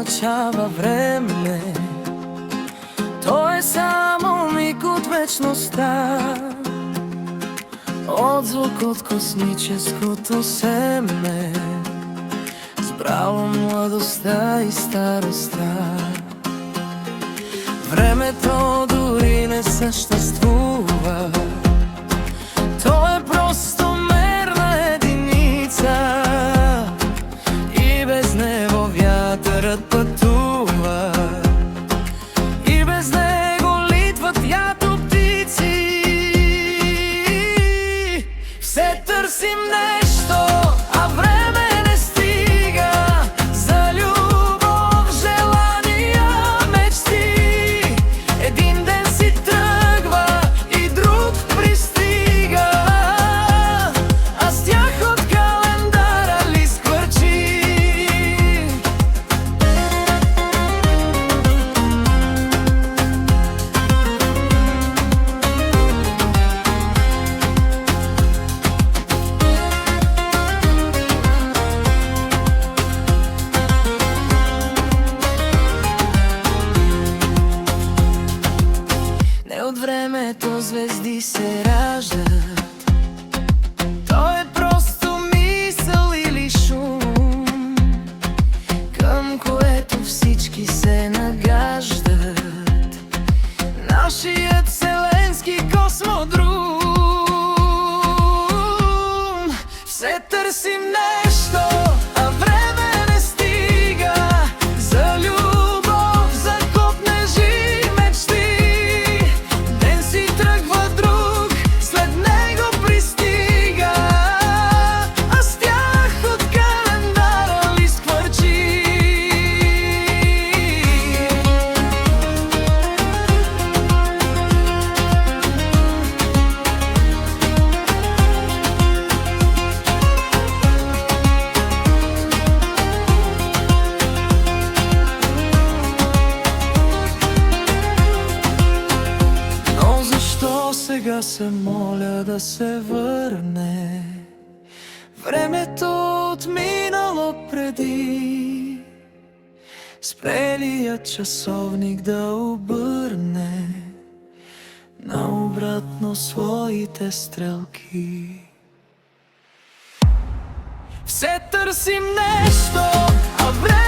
означава време. То е само миг от вечността, отзвук от космическото семе, сбрало младостта и старостта. Времето дори не съществува, то е просто мерна единица и без него вятърът пътува, и без него литват ято птици. Все търсим нещо, а време не стига за любов, желания, мечти. Един ден си тръгва и друг пристига, а с тях от календара лист хвърчи. Не от времето звезди се раждат, то е просто мисъл или шум, към което всички се нагаждат. Нашият вселенски космодрум. Все търсим нещо, а време не стига за любов, за копнежи мечти. Ден си тръгва друг, след него пристига, а с тях от календара лист хвърчи. Но защо сега се моля да се върне времето отминало преди спрелият часовник да обърне наобратно своите стрелки? Все търсим нещо, а време